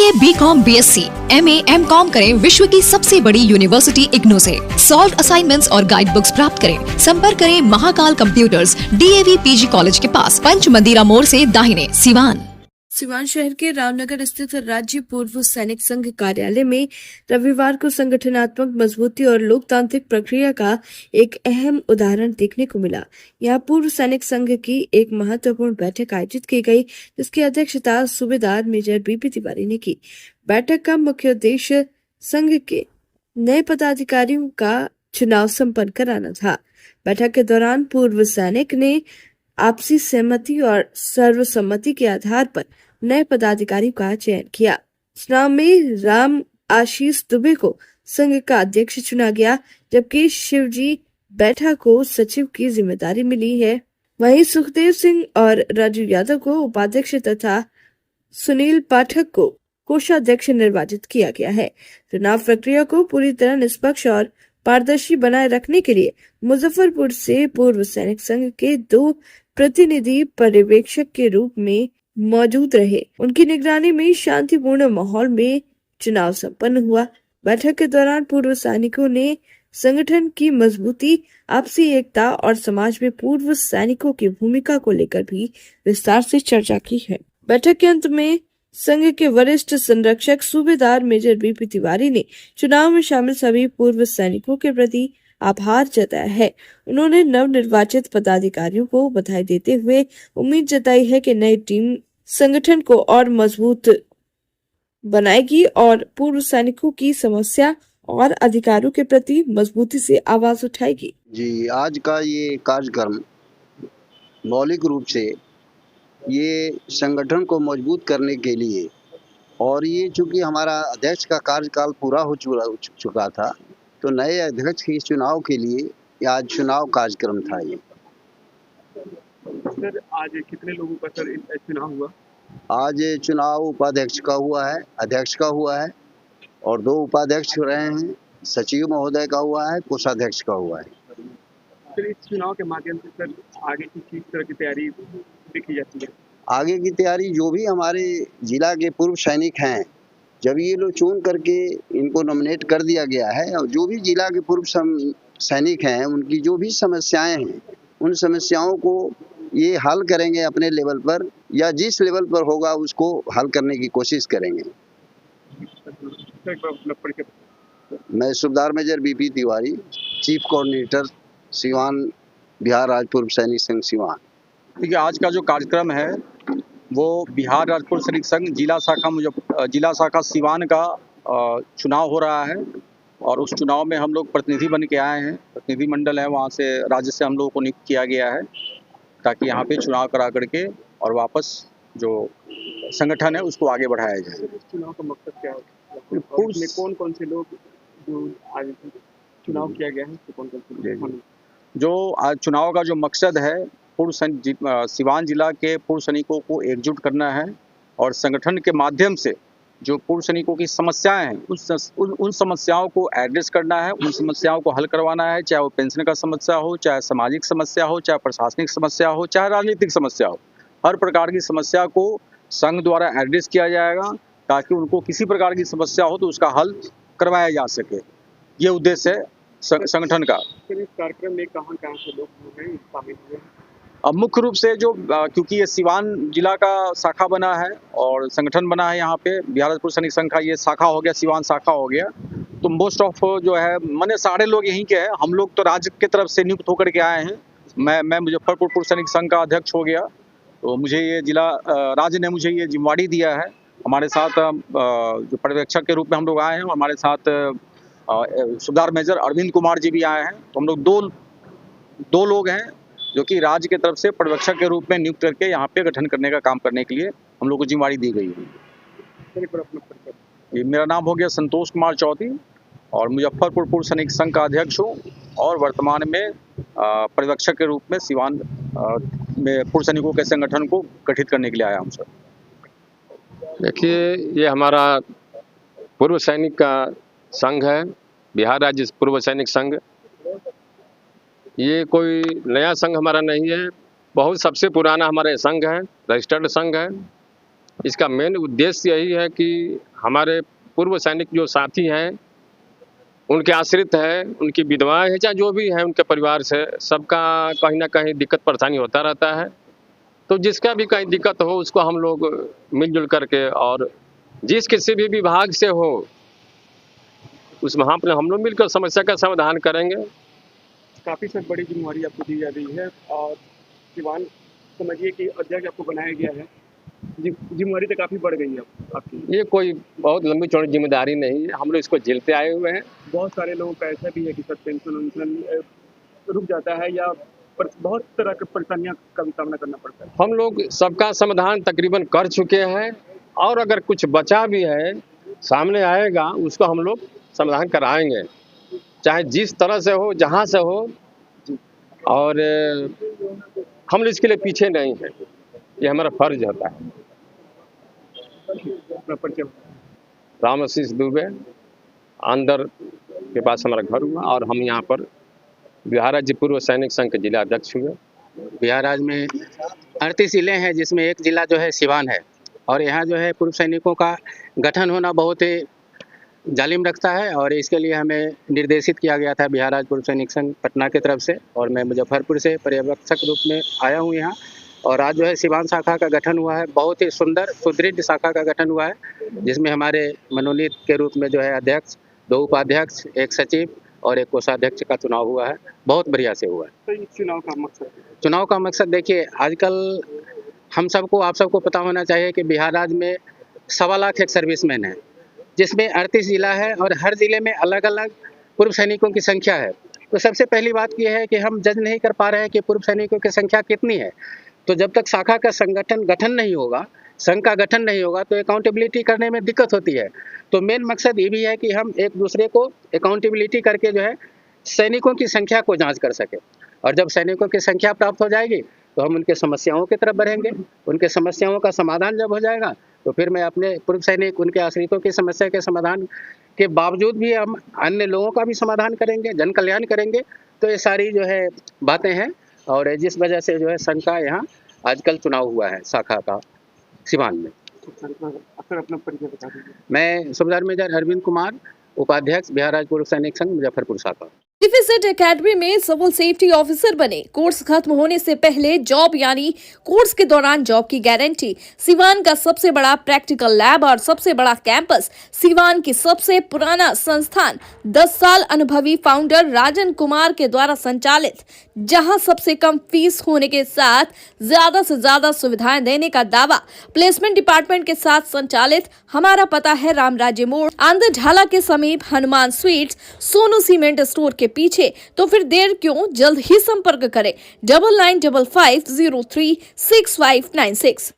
BA, BCom, BSc, MA, MCom करें विश्व की सबसे बड़ी यूनिवर्सिटी इग्नू से। सॉल्व असाइनमेंट्स और गाइड बुक्स प्राप्त करें। संपर्क करें Mahakal computers, DAV PG college के पास, पंच मंदिरा मोड़ से दाहिने, सिवान। सिवान शहर के रामनगर स्थित राज्य पूर्व सैनिक संघ कार्यालय में रविवार को संगठनात्मक मजबूती और लोकतांत्रिक प्रक्रिया का एक अहम उदाहरण देखने को मिला। यहां पूर्व सैनिक संघ की एक महत्वपूर्ण बैठक आयोजित की गई, जिसकी अध्यक्षता सूबेदार मेजर बीपी तिवारी ने की। बैठक का मुख्य उद्देश्य संघ के नए पदाधिकारियों का चुनाव संपन्न कराना था। बैठक के दौरान पूर्व सैनिक ने आपसी सहमति और सर्वसम्मति के आधार पर नए पदाधिकारी का चयन किया। चुनाव में राम आशीष दुबे को संघ का अध्यक्ष चुना गया, जबकि शिवजी बैठा को सचिव की जिम्मेदारी मिली है। वहीं सुखदेव सिंह और राजू यादव को उपाध्यक्ष तथा सुनील पाठक को कोषाध्यक्ष निर्वाचित किया गया है। चुनाव प्रक्रिया को पूरी तरह निष्पक्ष और पारदर्शी बनाए रखने के लिए मुजफ्फरपुर से पूर्व सैनिक संघ के 2 प्रतिनिधि पर्यवेक्षक के रूप में मौजूद रहे। उनकी निगरानी में शांतिपूर्ण माहौल में चुनाव संपन्न हुआ। बैठक के दौरान पूर्व सैनिकों ने संगठन की मजबूती, आपसी एकता और समाज में पूर्व सैनिकों की भूमिका को लेकर भी विस्तार से चर्चा की है। बैठक के अंत में संघ के वरिष्ठ संरक्षक सूबेदार मेजर बीपी तिवारी ने चुनाव में शामिल सभी पूर्व सैनिकों के प्रति आभार जताया है। उन्होंने नवनिर्वाचित पदाधिकारियों को बधाई देते हुए उम्मीद जताई है कि नई टीम संगठन को और मजबूत बनाएगी और पूर्व सैनिकों की समस्या और अधिकारों के प्रति मजबूती से आवाज उठाएगी। जी, आज का ये कार्यक्रम मौलिक रूप से ये संगठन को मजबूत करने के लिए, और ये चूंकि हमारा अध्यक्ष का कार्यकाल पूरा हो चुका था, तो नए अध्यक्ष के चुनाव के लिए आज चुनाव कार्यक्रम था। ये सर आज कितने लोगों का सर चुनाव हुआ? आज चुनाव उपाध्यक्ष का हुआ है, अध्यक्ष का हुआ है और 2 उपाध्यक्ष रहे हैं, सचिव महोदय का हुआ है, कोषाध्यक्ष का हुआ है। सर इस चुनाव के माध्यम से सर आगे की किस तरह की तैयारी देखी जाती है? आगे की तैयारी जो भी हमारे जिला के पूर्व सैनिक हैं, जब ये लोग चुन करके इनको नॉमिनेट कर दिया गया है, और जो भी जिला के पूर्व सैनिक हैं उनकी जो भी समस्याएं हैं, उन समस्याओं को ये हल करेंगे अपने लेवल पर, या जिस लेवल पर होगा उसको हल करने की कोशिश करेंगे। मैं सूबेदार major BP Tiwari, chief coordinator Siwan, Bihar राज्य पूर्व सैनिक संघ सिवान। देखिए, आज का जो कार्यक्रम है वो बिहार राज्य पूर्व सैनिक संघ जिला शाखा सिवान का चुनाव हो रहा है, और उस चुनाव में हम लोग प्रतिनिधि बन के आए हैं। प्रतिनिधि मंडल है, वहाँ से राज्य से हम लोगों को नियुक्त किया गया है ताकि यहाँ पे चुनाव करा करके और वापस जो संगठन है उसको आगे बढ़ाया जाए। इस चुनाव का मकसद क्या है? कौन से लोग जो आज चुनाव किया गया है, तो कौन से लोग? जो आज चुनाव का जो मकसद है, सिवान जिला के पूर्व सैनिकों को एकजुट करना है और संगठन के माध्यम से जो पूर्व सैनिकों की समस्याएं हैं उन समस्याओं को एड्रेस करना है, उन समस्याओं को हल करवाना है, चाहे वो पेंशन का समस्या हो, चाहे सामाजिक समस्या हो, चाहे प्रशासनिक समस्या हो, चाहे राजनीतिक समस्या हो। हर प्रकार की समस्या को संघ द्वारा एड्रेस किया जाएगा ताकि उनको किसी प्रकार की समस्या हो तो उसका हल करवाया जा सके। ये उद्देश्य है संगठन का। इस कार्यक्रम में कहाँ से लोग शामिल हुए? अब मुख्य रूप से जो क्योंकि ये सिवान जिला का शाखा बना है और संगठन बना है, यहाँ पे बिहार राज्य पूर्व सैनिक संघ का ये शाखा हो गया, सिवान शाखा हो गया, तो मोस्ट ऑफ जो है माने सारे लोग यहीं के हैं। हम लोग तो राज्य की तरफ से नियुक्त होकर के आए हैं। मैं मुजफ्फरपुर पूर्व सैनिक संघ का अध्यक्ष हो गया, तो मुझे ये जिला राज्य ने मुझे ये जिम्मेवारी दिया है। हमारे साथ जो पर्यवेक्षक के रूप में हम लोग आए हैं, हमारे साथ सूबेदार मेजर अरविंद कुमार जी भी आए हैं। तो हम लोग दो लोग हैं जो कि राज्य की तरफ से पर्यवेक्षक के रूप में नियुक्त करके यहाँ पे गठन करने का काम करने के लिए हम लोग को जिम्मेवारी दी गई है। ये मेरा नाम हो गया संतोष कुमार चौधरी और मुजफ्फरपुर पूर्व सैनिक संघ का अध्यक्ष हूँ और वर्तमान में पर्यवेक्षक के रूप में सिवान में पूर्व सैनिकों के संगठन को गठित करने के लिए आया हूँ सर। देखिए, ये हमारा पूर्व सैनिक का संघ है, बिहार राज्य पूर्व सैनिक संघ। ये कोई नया संघ हमारा नहीं है, बहुत सबसे पुराना हमारा संघ है, रजिस्टर्ड संघ है। इसका मेन उद्देश्य यही है कि हमारे पूर्व सैनिक जो साथी हैं, उनके आश्रित हैं, उनकी विधवाएं हैं, चाहे जो भी हैं उनके परिवार से, सबका कहीं ना कहीं दिक्कत परेशानी होता रहता है। तो जिसका भी कहीं दिक्कत हो उसको हम लोग मिलजुल करके, और जिस किसी भी विभाग से हो उसमें हम लोग मिलकर समस्या का समाधान करेंगे। काफ़ी सब बड़ी जिम्मेवारी आपको दी जा रही है और सिवान समझिए कि अध्यक्ष आपको बनाया गया है, जिम्मेवारी तो काफ़ी बढ़ गई है आपकी। ये कोई बहुत लंबी चौड़ी जिम्मेदारी नहीं है, हम लोग इसको झेलते आए हुए हैं। बहुत सारे लोगों का ऐसा भी है कि सर पेंशन रुक जाता है या बहुत तरह की परेशानियां का भी सामना करना पड़ता है। हम लोग सबका समाधान तकरीबन कर चुके हैं, और अगर कुछ बचा भी है सामने आएगा उसको हम लोग समाधान कराएंगे, चाहे जिस तरह से हो, जहां से हो। और हम लोग इसके लिए पीछे नहीं हैं, ये हमारा फर्ज होता है। अपना परिचय राम आशीष दुबे, अंदर के पास हमारा घर हुआ, और हम यहाँ पर बिहार राज्य पूर्व सैनिक संघ के जिला अध्यक्ष हुए। बिहार राज्य में 38 जिले हैं, जिसमें एक जिला जो है सिवान है, और यहाँ जो है पूर्व सैनिकों का गठन होना बहुत ही जालिम रखता है, और इसके लिए हमें निर्देशित किया गया था बिहार राज्य पूर्व सैनिक संघ पटना की तरफ से, और मैं मुजफ्फरपुर से पर्यवेक्षक रूप में आया हूँ यहाँ। और आज जो है सिवान शाखा का गठन हुआ है, बहुत ही सुंदर सुदृढ़ शाखा का गठन हुआ है, जिसमें हमारे मनोनीत के रूप में जो है अध्यक्ष, 2 उपाध्यक्ष, 1 सचिव और 1 कोषाध्यक्ष का चुनाव हुआ है। बहुत बढ़िया से हुआ है। तो इस चुनाव का मकसद देखिए, आजकल हम सबको, आप सबको पता होना चाहिए कि बिहार राज्य में 1.25 लाख एक सर्विसमैन है, जिसमें 38 जिला है, और हर जिले में अलग अलग पूर्व सैनिकों की संख्या है। तो सबसे पहली बात यह है कि हम जज नहीं कर पा रहे हैं कि पूर्व सैनिकों की संख्या कितनी है। तो जब तक शाखा का गठन नहीं होगा, संघ का गठन नहीं होगा, तो अकाउंटेबिलिटी करने में दिक्कत होती है। तो मेन मकसद ये भी है कि हम एक दूसरे को अकाउंटेबिलिटी करके जो है सैनिकों की संख्या को जांच कर सके, और जब सैनिकों की संख्या प्राप्त हो जाएगी तो हम उनके समस्याओं की तरफ बढ़ेंगे। उनके समस्याओं का समाधान जब हो जाएगा तो फिर मैं अपने पूर्व सैनिक, उनके आश्रितों की समस्या के समाधान के बावजूद भी हम अन्य लोगों का भी समाधान करेंगे, जन कल्याण करेंगे। तो ये सारी जो है बातें हैं, और जिस वजह से जो है संघ का यहाँ आजकल चुनाव हुआ है शाखा का सिवान में। अक्सर अपना परिचय बता दीजिए। मैं सूबेदार मेजर अरविंद कुमार, उपाध्यक्ष बिहार राज्य पूर्व सैनिक संघ मुजफ्फरपुर शाखा। डिफिसेट एकेडमी में सिविल सेफ्टी ऑफिसर बने, कोर्स खत्म होने से पहले जॉब यानी कोर्स के दौरान जॉब की गारंटी। सिवान का सबसे बड़ा प्रैक्टिकल लैब और सबसे बड़ा कैंपस, सिवान की सबसे पुराना संस्थान, 10 साल अनुभवी फाउंडर राजन कुमार के द्वारा संचालित, जहां सबसे कम फीस होने के साथ ज्यादा से ज्यादा सुविधाएं देने का दावा। प्लेसमेंट डिपार्टमेंट के साथ संचालित। हमारा पता है रामराज्य मोड़, आंध्र ढाला के समीप, Hanuman sweets, Sonu cement store के पीछे। तो फिर देर क्यों, जल्द ही संपर्क करें 9955036596।